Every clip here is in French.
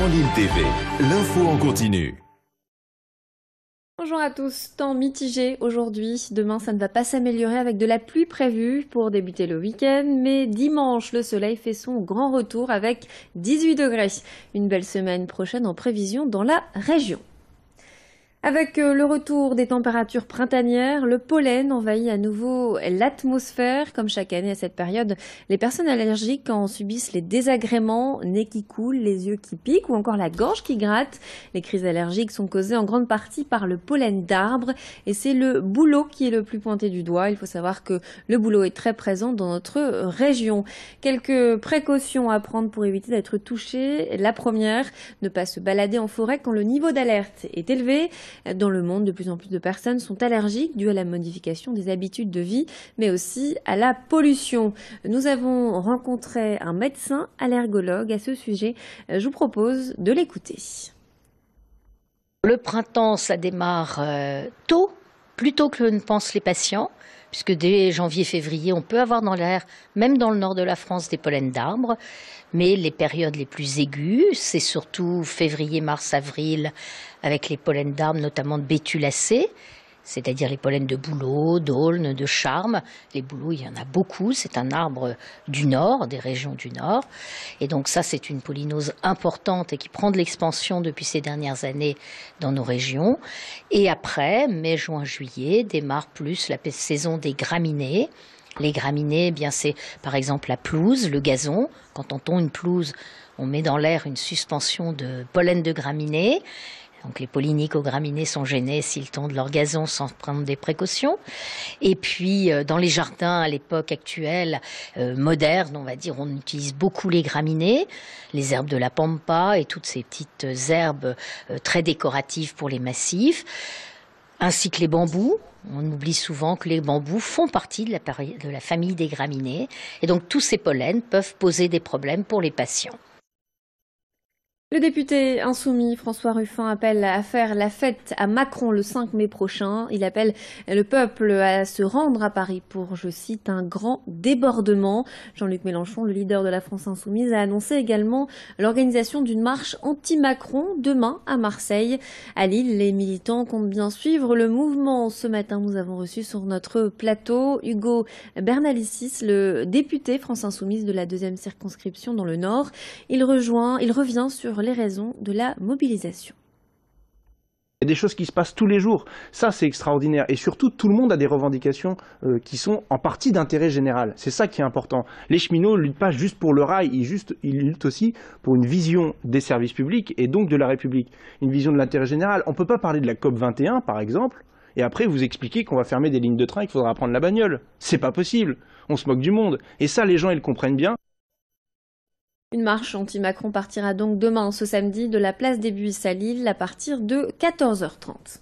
Lille TV, l'info en continu. Bonjour à tous, temps mitigé aujourd'hui. Demain, ça ne va pas s'améliorer avec de la pluie prévue pour débuter le week-end. Mais dimanche, le soleil fait son grand retour avec 18 degrés. Une belle semaine prochaine en prévision dans la région. Avec le retour des températures printanières, le pollen envahit à nouveau l'atmosphère. Comme chaque année à cette période, les personnes allergiques en subissent les désagréments, nez qui coule, les yeux qui piquent ou encore la gorge qui gratte. Les crises allergiques sont causées en grande partie par le pollen d'arbres et c'est le bouleau qui est le plus pointé du doigt. Il faut savoir que le bouleau est très présent dans notre région. Quelques précautions à prendre pour éviter d'être touché. La première, ne pas se balader en forêt quand le niveau d'alerte est élevé. Dans le monde, de plus en plus de personnes sont allergiques dues à la modification des habitudes de vie, mais aussi à la pollution. Nous avons rencontré un médecin allergologue à ce sujet. Je vous propose de l'écouter. Le printemps, ça démarre tôt, plus tôt que ne pensent les patients, puisque dès janvier-février, on peut avoir dans l'air, même dans le nord de la France, des pollens d'arbres. Mais les périodes les plus aiguës, c'est surtout février, mars, avril, avec les pollens d'arbres, notamment de bétulacées, c'est-à-dire les pollens de bouleau, d'aulne, de charme. Les bouleaux, il y en a beaucoup. C'est un arbre du nord, des régions du nord. Et donc ça, c'est une pollinose importante et qui prend de l'expansion depuis ces dernières années dans nos régions. Et après, mai, juin, juillet, démarre plus la saison des graminées. Les graminées, eh bien c'est par exemple la pelouse, le gazon. Quand on tond une pelouse, on met dans l'air une suspension de pollen de graminées. Donc les pollinicograminés sont gênés s'ils tondent leur gazon sans prendre des précautions. Et puis dans les jardins à l'époque actuelle, moderne, on va dire, on utilise beaucoup les graminées, les herbes de la pampa et toutes ces petites herbes très décoratives pour les massifs, ainsi que les bambous. On oublie souvent que les bambous font partie de la famille des graminées. Et donc tous ces pollens peuvent poser des problèmes pour les patients. Le député insoumis François Ruffin appelle à faire la fête à Macron le 5 mai prochain. Il appelle le peuple à se rendre à Paris pour, je cite, un grand débordement. Jean-Luc Mélenchon, le leader de la France insoumise, a annoncé également l'organisation d'une marche anti-Macron demain à Marseille. À Lille, les militants comptent bien suivre le mouvement. Ce matin, nous avons reçu sur notre plateau Hugo Bernalicis, le député France insoumise de la 2e circonscription dans le Nord. Il revient sur les raisons de la mobilisation. Il y a des choses qui se passent tous les jours. Ça, c'est extraordinaire. Et surtout, tout le monde a des revendications qui sont en partie d'intérêt général. C'est ça qui est important. Les cheminots ne luttent pas juste pour le rail, ils luttent aussi pour une vision des services publics et donc de la République. Une vision de l'intérêt général. On ne peut pas parler de la COP 21, par exemple, et après vous expliquer qu'on va fermer des lignes de train et qu'il faudra prendre la bagnole. C'est pas possible. On se moque du monde. Et ça, les gens, ils le comprennent bien. Une marche anti-Macron partira donc demain, ce samedi, de la place des Buis à Lille à partir de 14h30.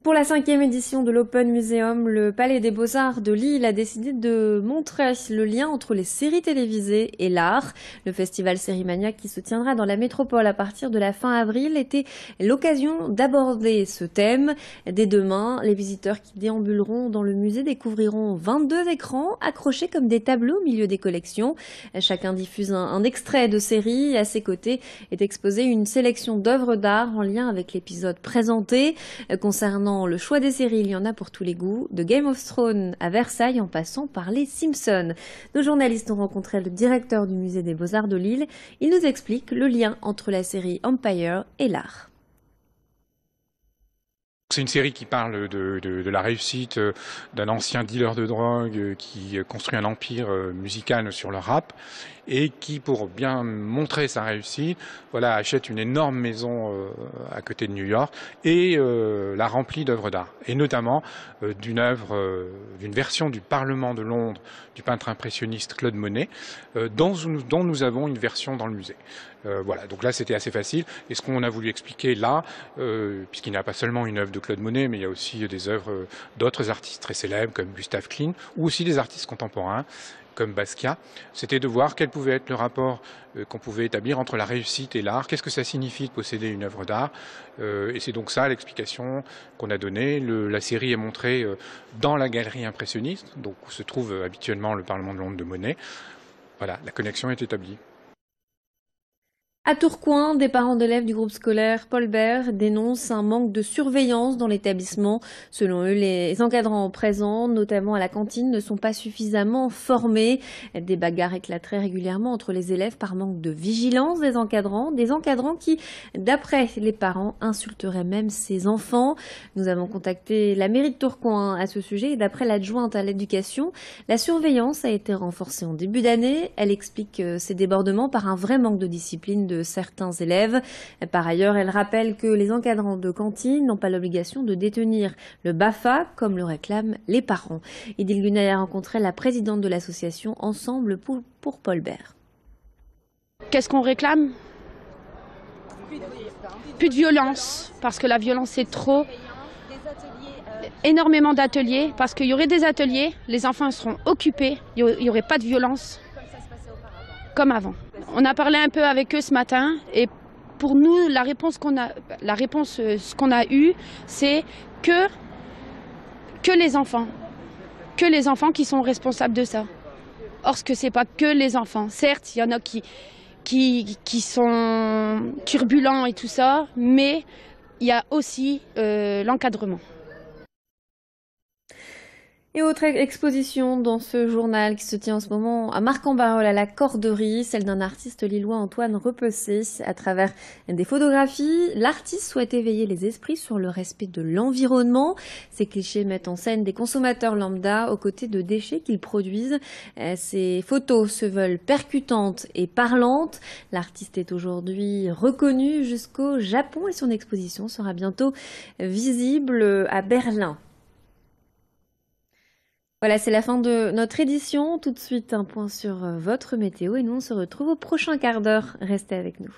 Pour la 5e édition de l'Open Museum, le Palais des Beaux-Arts de Lille a décidé de montrer le lien entre les séries télévisées et l'art. Le festival Sérimania, qui se tiendra dans la métropole à partir de la fin avril, était l'occasion d'aborder ce thème. Dès demain, les visiteurs qui déambuleront dans le musée découvriront 22 écrans accrochés comme des tableaux au milieu des collections. Chacun diffuse un extrait de série. À ses côtés est exposée une sélection d'œuvres d'art en lien avec l'épisode présenté. Concernant le choix des séries, il y en a pour tous les goûts, de Game of Thrones à Versailles en passant par les Simpsons. Nos journalistes ont rencontré le directeur du musée des Beaux-Arts de Lille. Il nous explique le lien entre la série Empire et l'art. C'est une série qui parle de la réussite d'un ancien dealer de drogue qui construit un empire musical sur le rap et qui, pour bien montrer sa réussite, voilà, achète une énorme maison à côté de New York et la remplit d'œuvres d'art. Et notamment d'une version du Parlement de Londres du peintre impressionniste Claude Monet, dont nous avons une version dans le musée. Voilà, donc là c'était assez facile. Et ce qu'on a voulu expliquer là, puisqu'il n'y a pas seulement une œuvre de Claude Monet, mais il y a aussi des œuvres d'autres artistes très célèbres comme Gustave Klimt, ou aussi des artistes contemporains comme Basquiat, c'était de voir quel pouvait être le rapport qu'on pouvait établir entre la réussite et l'art. Qu'est-ce que ça signifie de posséder une œuvre d'art, et c'est donc ça l'explication qu'on a donnée. La série est montrée dans la galerie impressionniste, donc où se trouve habituellement le Parlement de Londres de Monet. Voilà, la connexion est établie. À Tourcoing, des parents d'élèves du groupe scolaire Paul Bert dénoncent un manque de surveillance dans l'établissement. Selon eux, les encadrants présents, notamment à la cantine, ne sont pas suffisamment formés. Des bagarres éclateraient régulièrement entre les élèves par manque de vigilance des encadrants qui, d'après les parents, insulteraient même ces enfants. Nous avons contacté la mairie de Tourcoing à ce sujet et d'après l'adjointe à l'éducation, la surveillance a été renforcée en début d'année. Elle explique ces débordements par un vrai manque de discipline de certains élèves. Par ailleurs, elle rappelle que les encadrants de cantine n'ont pas l'obligation de détenir le BAFA, comme le réclament les parents. Idil Gunay a rencontré la présidente de l'association Ensemble pour Paul Bert. Qu'est-ce qu'on réclame? Plus de violence, parce que la violence c'est trop. Énormément d'ateliers, parce qu'il y aurait des ateliers, les enfants seront occupés, il n'y aurait pas de violence comme avant. On a parlé un peu avec eux ce matin et pour nous, ce qu'on a eu, c'est que les enfants qui sont responsables de ça. Or, ce que c'est pas que les enfants. Certes, il y en a qui sont turbulents et tout ça, mais il y a aussi l'encadrement. Et autre exposition dans ce journal qui se tient en ce moment à Marcq-en-Barœul à la Corderie, celle d'un artiste lillois, Antoine Repessé. À travers des photographies, l'artiste souhaite éveiller les esprits sur le respect de l'environnement. Ces clichés mettent en scène des consommateurs lambda aux côtés de déchets qu'ils produisent. Ces photos se veulent percutantes et parlantes. L'artiste est aujourd'hui reconnu jusqu'au Japon et son exposition sera bientôt visible à Berlin. Voilà, c'est la fin de notre édition. Tout de suite, un point sur votre météo et nous, on se retrouve au prochain quart d'heure. Restez avec nous.